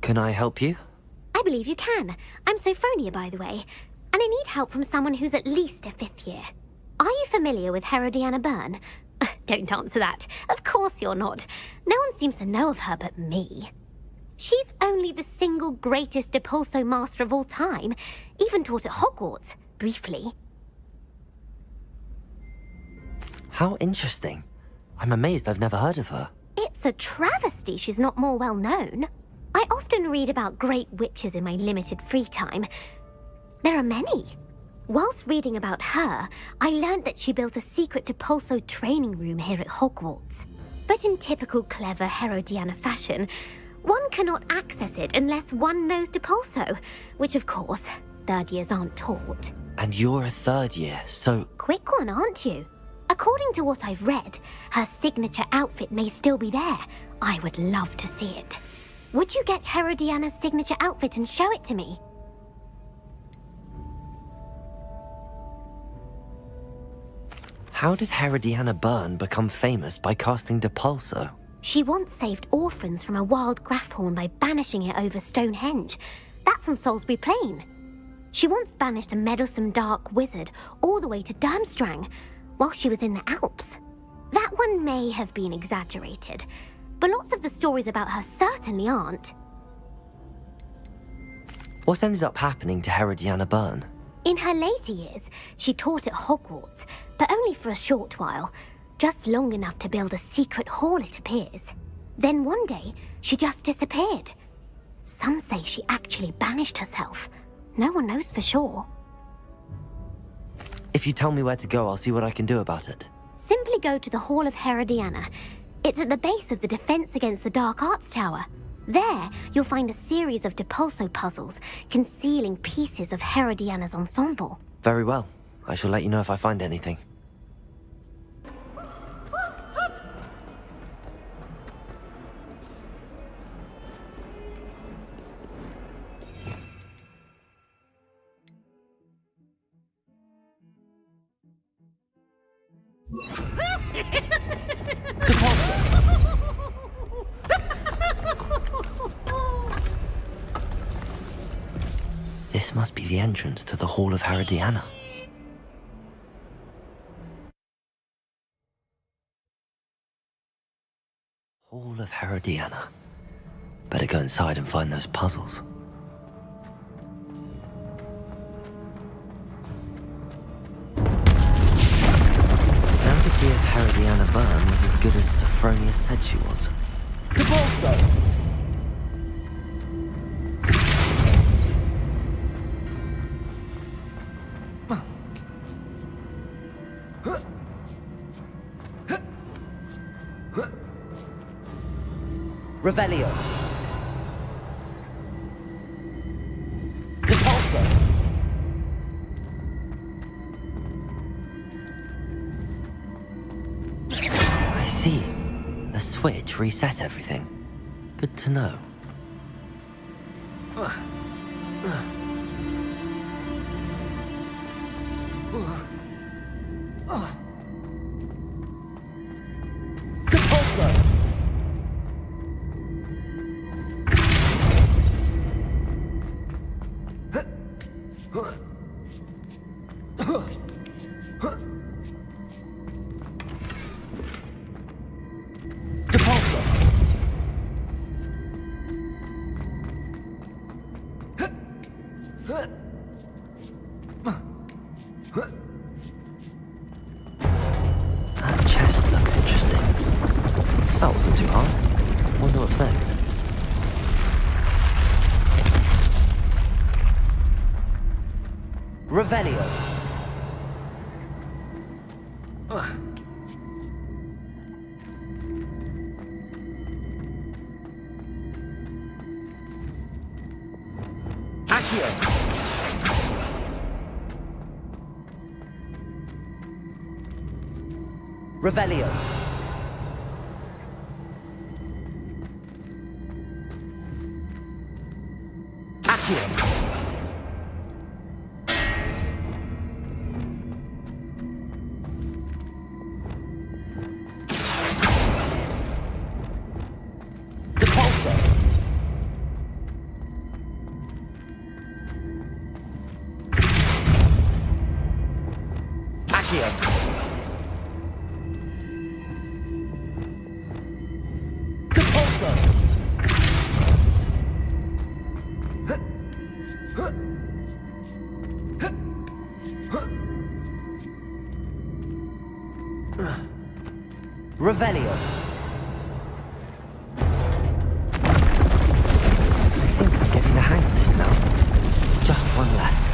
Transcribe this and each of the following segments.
Can I help you? I believe you can. I'm Sophronia, by the way, and I need help from someone who's at least a 5th year. Are you familiar with Herodiana Byrne? Don't answer that. Of course you're not. No one seems to know of her but me. She's only the single greatest Depulso master of all time, even taught at Hogwarts, briefly. How interesting. I'm amazed I've never heard of her. It's a travesty she's not more well known. I often read about great witches in my limited free time. There are many. Whilst reading about her, I learned that she built a secret Depulso training room here at Hogwarts. But in typical clever Herodiana fashion, one cannot access it unless one knows Depulso, which of course, 3rd years aren't taught. And you're a 3rd year, so... Quick one, aren't you? According to what I've read, her signature outfit may still be there. I would love to see it. Would you get Herodiana's signature outfit and show it to me? How did Herodiana Byrne become famous by casting Depulso? She once saved orphans from a wild Grafhorn by banishing it over Stonehenge. That's on Salisbury Plain. She once banished a meddlesome dark wizard all the way to Durmstrang while she was in the Alps. That one may have been exaggerated, but lots of the stories about her certainly aren't. What ended up happening to Herodiana Byrne? In her later years, she taught at Hogwarts, but only for a short while, just long enough to build a secret hall, it appears. Then one day, she just disappeared. Some say she actually banished herself. No one knows for sure. If you tell me where to go, I'll see what I can do about it. Simply go to the Hall of Herodiana. It's at the base of the Defense Against the Dark Arts Tower. There, you'll find a series of Depulso puzzles concealing pieces of Herodiana's ensemble. Very well. I shall let you know if I find anything. This must be the entrance to the Hall of Herodiana. Hall of Herodiana. Better go inside and find those puzzles. Now to see if Herodiana Byrne was as good as Sophronia said she was. Depulso! Revelio. Depulso. I see. A switch reset everything. Good to know. Depulso. Depulso. That chest looks interesting. That wasn't too hard. Wonder what's next. Revelio. Accio. Revelio. Accio. Depulso. Revelio. I think I'm getting the hang of this now. Just one left.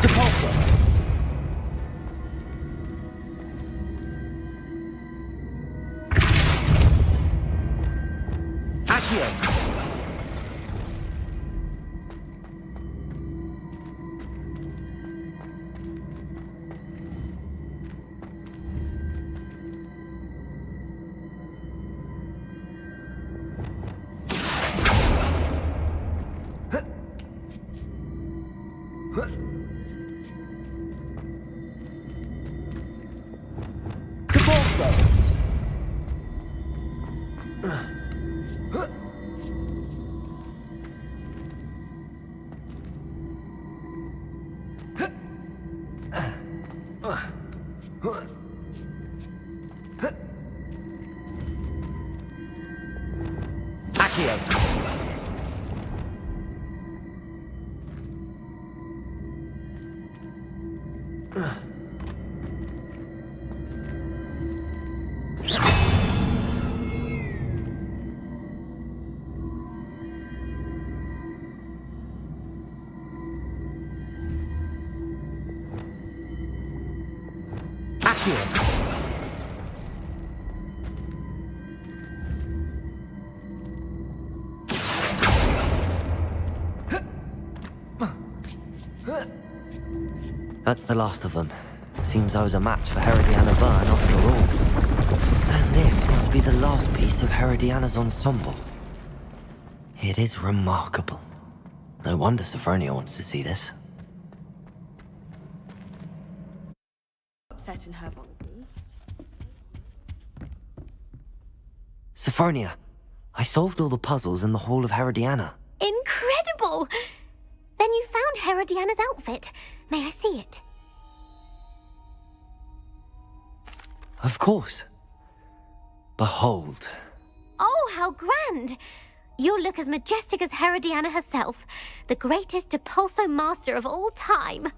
Depulso. Accio. Depulso. Accio. Accio. That's the last of them. Seems I was a match for Herodiana Byrne after all. And this must be the last piece of Herodiana's ensemble. It is remarkable. No wonder Sophronia wants to see this. Upset in her body. Sophronia, I solved all the puzzles in the Hall of Herodiana. Incredible! Then you found Herodiana's outfit. May I see it? Of course. Behold. Oh, how grand! You'll look as majestic as Herodiana herself, the greatest Depulso master of all time.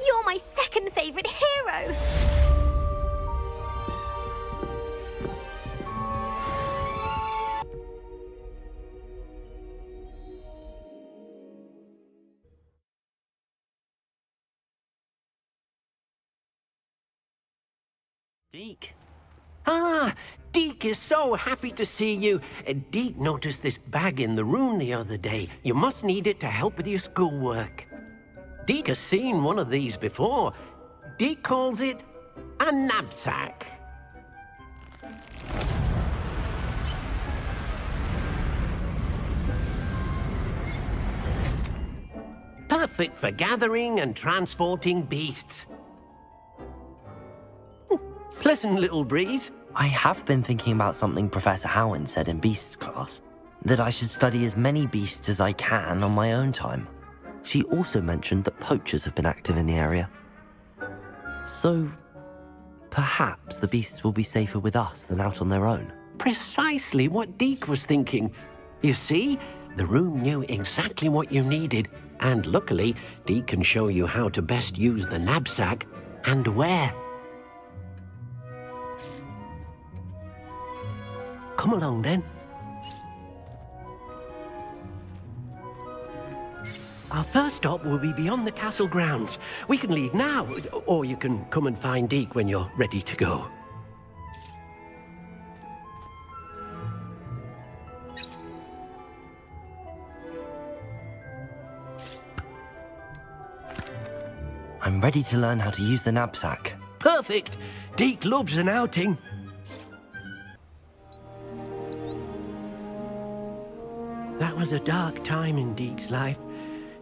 You're my second favorite hero! Deke. Ah, Deke is so happy to see you. Deke noticed this bag in the room the other day. You must need it to help with your schoolwork. Deke has seen one of these before. Deke calls it a knapsack. Perfect for gathering and transporting beasts. Pleasant little breeze. I have been thinking about something Professor Howin said in Beasts class, that I should study as many beasts as I can on my own time. She also mentioned that poachers have been active in the area. So, perhaps the beasts will be safer with us than out on their own. Precisely what Deke was thinking. You see, the room knew exactly what you needed, and luckily, Deke can show you how to best use the knapsack and where. Come along, then. Our first stop will be beyond the castle grounds. We can leave now, or you can come and find Deke when you're ready to go. I'm ready to learn how to use the knapsack. Perfect! Deke loves an outing. That was a dark time in Deke's life.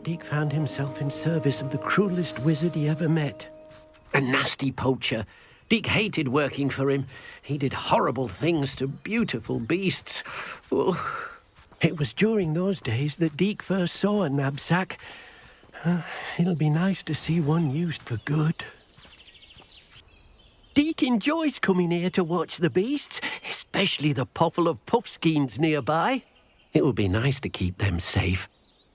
Deke found himself in service of the cruelest wizard he ever met. A nasty poacher. Deke hated working for him. He did horrible things to beautiful beasts. Oh. It was during those days that Deke first saw a knapsack It'll be nice to see one used for good. Deke enjoys coming here to watch the beasts, especially the potful of puffskeins nearby. It will be nice to keep them safe.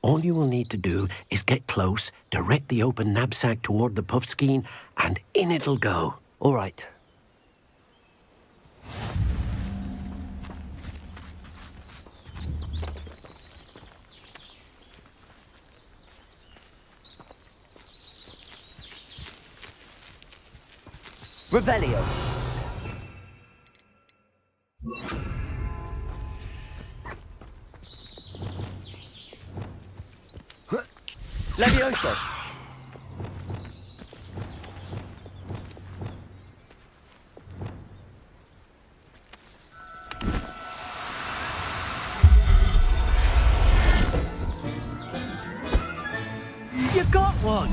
All you will need to do is get close, direct the open knapsack toward the puffskein, and in it'll go. All right. Revelio. Levioso. You got one!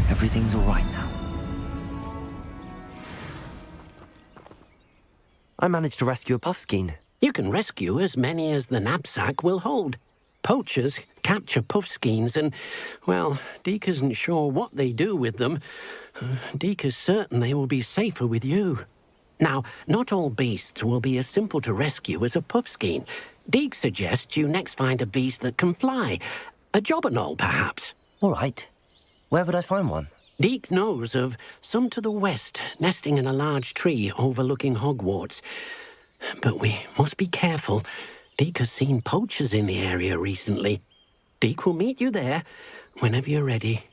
Everything's all right now. I managed to rescue a puffskein. You can rescue as many as the knapsack will hold. Poachers capture puffskeins and, well, Deke isn't sure what they do with them. Deke is certain they will be safer with you. Now, not all beasts will be as simple to rescue as a puffskein. Deke suggests you next find a beast that can fly. A jobberknoll, perhaps. All right. Where would I find one? Deke knows of some to the west, nesting in a large tree overlooking Hogwarts. But we must be careful. Deke has seen poachers in the area recently. Deke will meet you there whenever you're ready.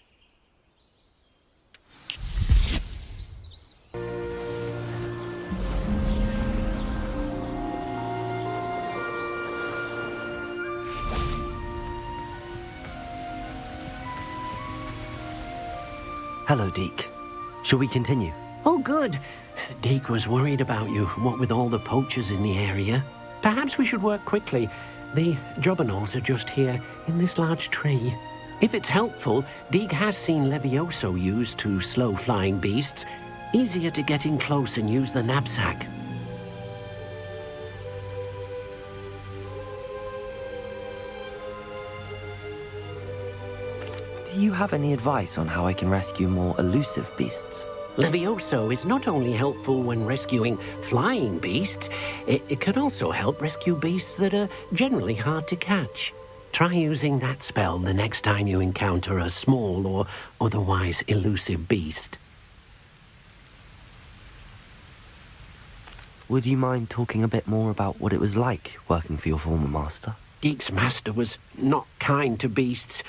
Hello, Deke. Shall we continue? Oh, good. Deke was worried about you, what with all the poachers in the area. Perhaps we should work quickly. The jobberknolls are just here, in this large tree. If it's helpful, Deke has seen Levioso used to slow flying beasts. Easier to get in close and use the knapsack. Do you have any advice on how I can rescue more elusive beasts? Levioso is not only helpful when rescuing flying beasts, it can also help rescue beasts that are generally hard to catch. Try using that spell the next time you encounter a small or otherwise elusive beast. Would you mind talking a bit more about what it was like working for your former master? Deke's master was not kind to beasts,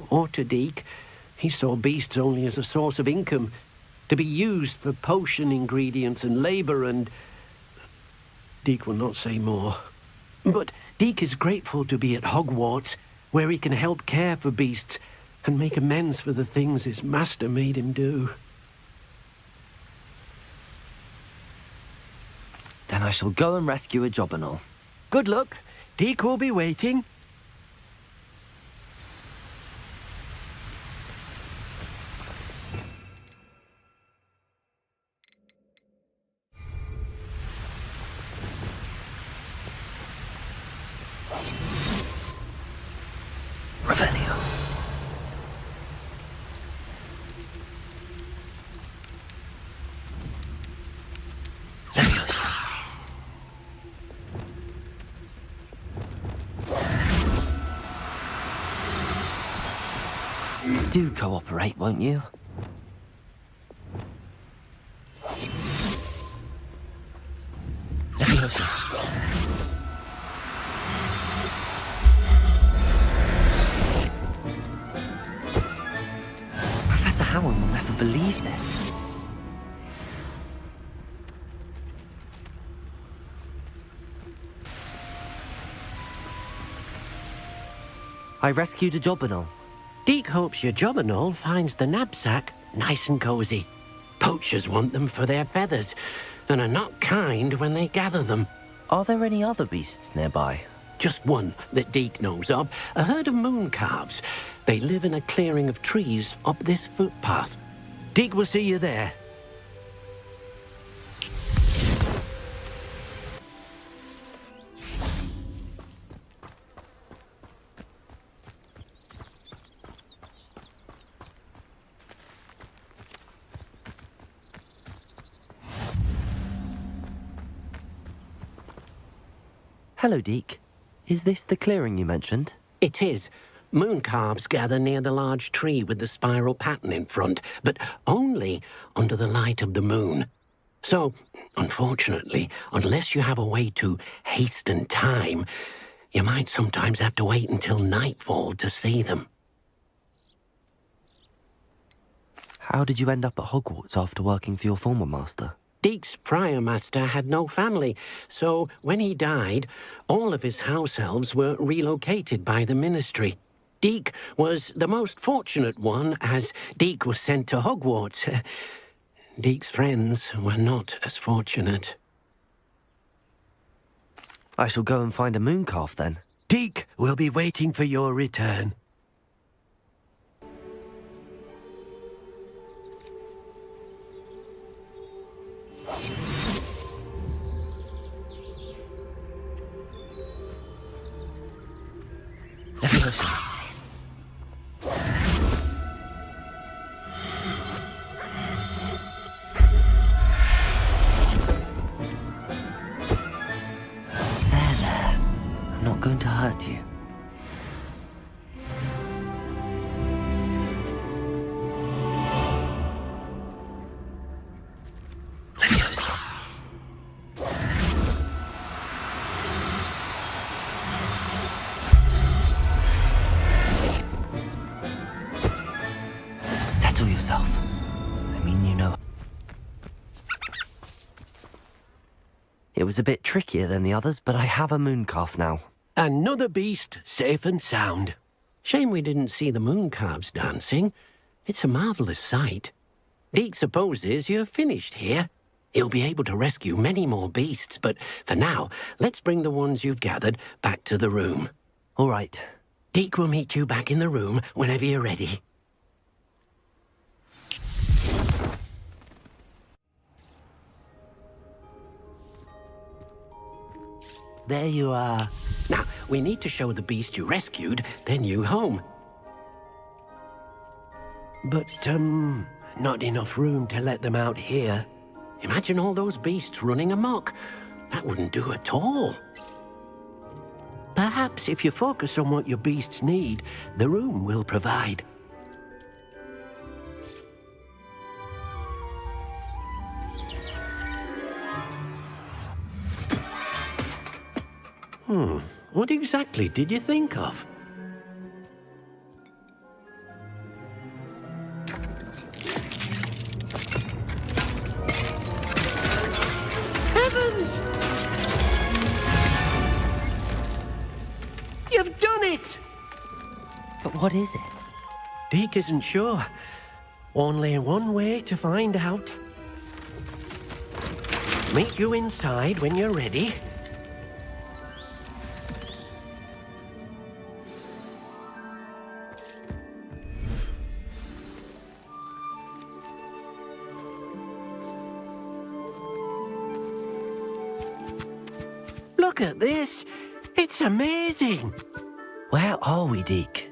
or to Deke. He saw beasts only as a source of income, to be used for potion ingredients and labor, and Deke will not say more. But Deke is grateful to be at Hogwarts, where he can help care for beasts and make amends for the things his master made him do. Then I shall go and rescue a jobberknoll. Good luck. Deke will be waiting. Revelio. Levioso. Do cooperate, won't you? Levioso. Professor Howard will never believe this. I rescued a jobberknoll. Deke hopes your jobberknoll finds the knapsack nice and cozy. Poachers want them for their feathers and are not kind when they gather them. Are there any other beasts nearby? Just one that Deke knows of, a herd of moon calves. They live in a clearing of trees up this footpath. Deke will see you there. Hello, Deke. Is this the clearing you mentioned? It is. Moon calves gather near the large tree with the spiral pattern in front, but only under the light of the moon. So, unfortunately, unless you have a way to hasten time, you might sometimes have to wait until nightfall to see them. How did you end up at Hogwarts after working for your former master? Deke's prior master had no family, so when he died, all of his house elves were relocated by the ministry. Deke was the most fortunate one, as Deke was sent to Hogwarts. Deke's friends were not as fortunate. I shall go and find a moon calf then. Deke will be waiting for your return. Leviosa. There. I'm not going to hurt you. Leviosa. Settle yourself. I mean, you know. It was a bit trickier than the others, but I have a moon calf now. Another beast, safe and sound. Shame we didn't see the moon calves dancing. It's a marvellous sight. Deke supposes you're finished here. He'll be able to rescue many more beasts, but for now, let's bring the ones you've gathered back to the room. All right. Deke will meet you back in the room whenever you're ready. There you are. Now, we need to show the beast you rescued their new home. But, not enough room to let them out here. Imagine all those beasts running amok. That wouldn't do at all. Perhaps if you focus on what your beasts need, the room will provide. What exactly did you think of? Heavens! You've done it! But what is it? Deke isn't sure. Only one way to find out. Meet you inside when you're ready. Look at this. It's amazing. Where are we, Deke?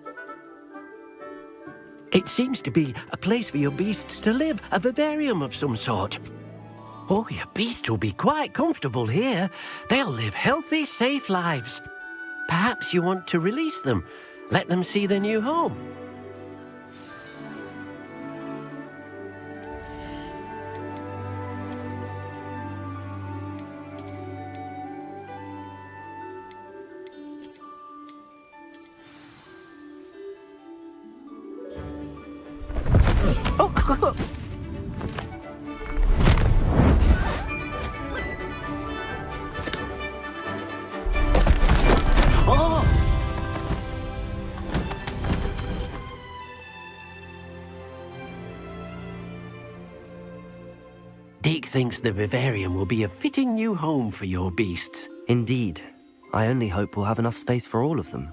It seems to be a place for your beasts to live, a vivarium of some sort. Oh, your beasts will be quite comfortable here. They'll live healthy, safe lives. Perhaps you want to release them, let them see their new home. Deke thinks the vivarium will be a fitting new home for your beasts. Indeed. I only hope we'll have enough space for all of them.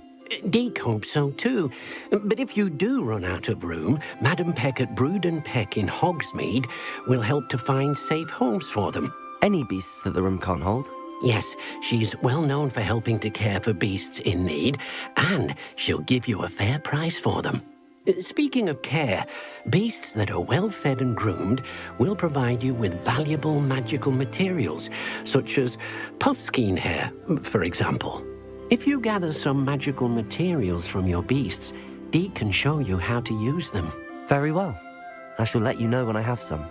Deke hopes so too. But if you do run out of room, Madam Peck at Brood and Peck in Hogsmeade will help to find safe homes for them. Any beasts that the room can't hold? Yes, she's well known for helping to care for beasts in need, and she'll give you a fair price for them. Speaking of care, beasts that are well fed and groomed will provide you with valuable magical materials, such as puffskein hair, for example. If you gather some magical materials from your beasts, Deke can show you how to use them. Very well. I shall let you know when I have some.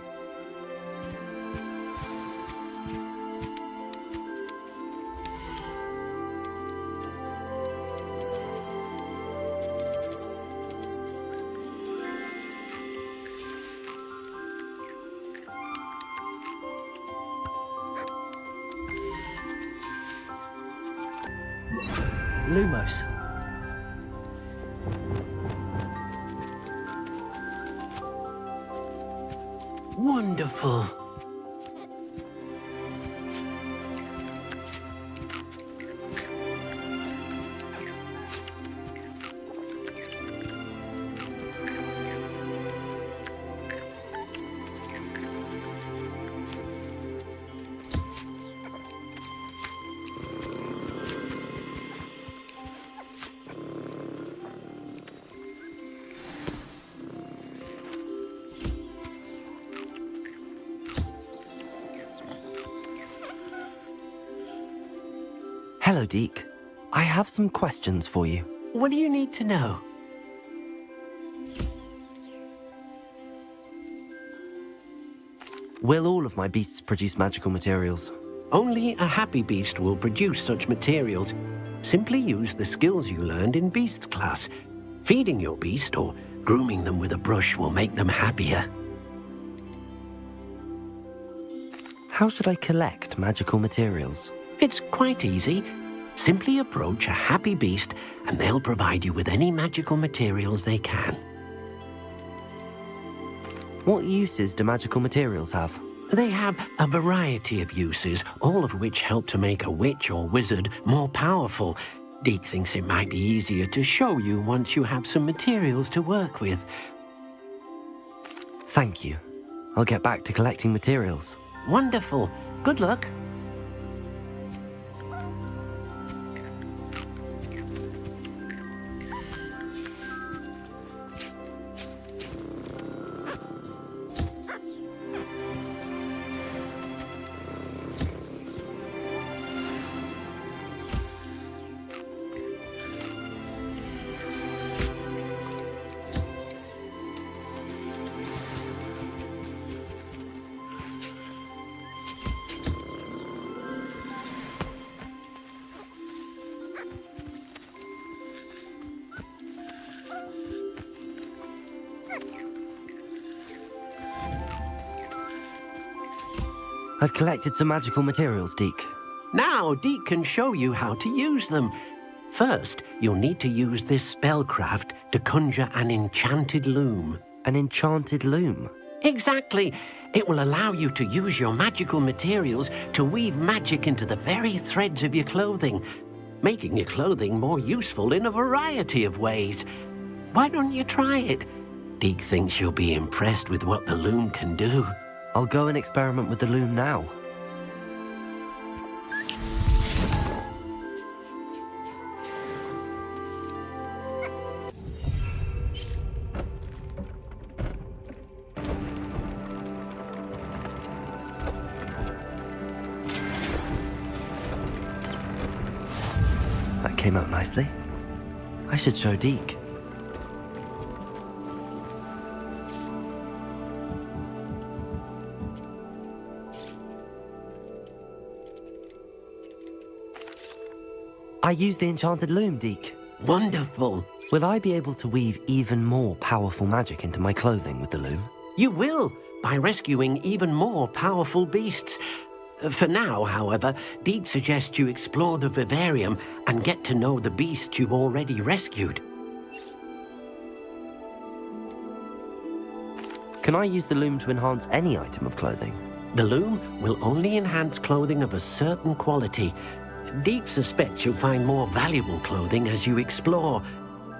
Lumos. Wonderful. Hello, Deke. I have some questions for you. What do you need to know? Will all of my beasts produce magical materials? Only a happy beast will produce such materials. Simply use the skills you learned in beast class. Feeding your beast or grooming them with a brush will make them happier. How should I collect magical materials? It's quite easy. Simply approach a happy beast and they'll provide you with any magical materials they can. What uses do magical materials have? They have a variety of uses, all of which help to make a witch or wizard more powerful. Deke thinks it might be easier to show you once you have some materials to work with. Thank you. I'll get back to collecting materials. Wonderful. Good luck. I've collected some magical materials, Deke. Now Deke can show you how to use them. First, you'll need to use this spellcraft to conjure an enchanted loom. An enchanted loom? Exactly. It will allow you to use your magical materials to weave magic into the very threads of your clothing, making your clothing more useful in a variety of ways. Why don't you try it? Deke thinks you'll be impressed with what the loom can do. I'll go and experiment with the loom now. That came out nicely. I should show Deke. I used the enchanted loom, Deke. Wonderful. Will I be able to weave even more powerful magic into my clothing with the loom? You will, by rescuing even more powerful beasts. For now, however, Deke suggests you explore the vivarium and get to know the beasts you've already rescued. Can I use the loom to enhance any item of clothing? The loom will only enhance clothing of a certain quality. Deke suspects you'll find more valuable clothing as you explore.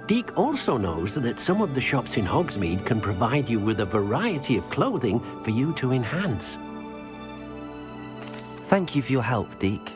Deke also knows that some of the shops in Hogsmeade can provide you with a variety of clothing for you to enhance. Thank you for your help, Deke.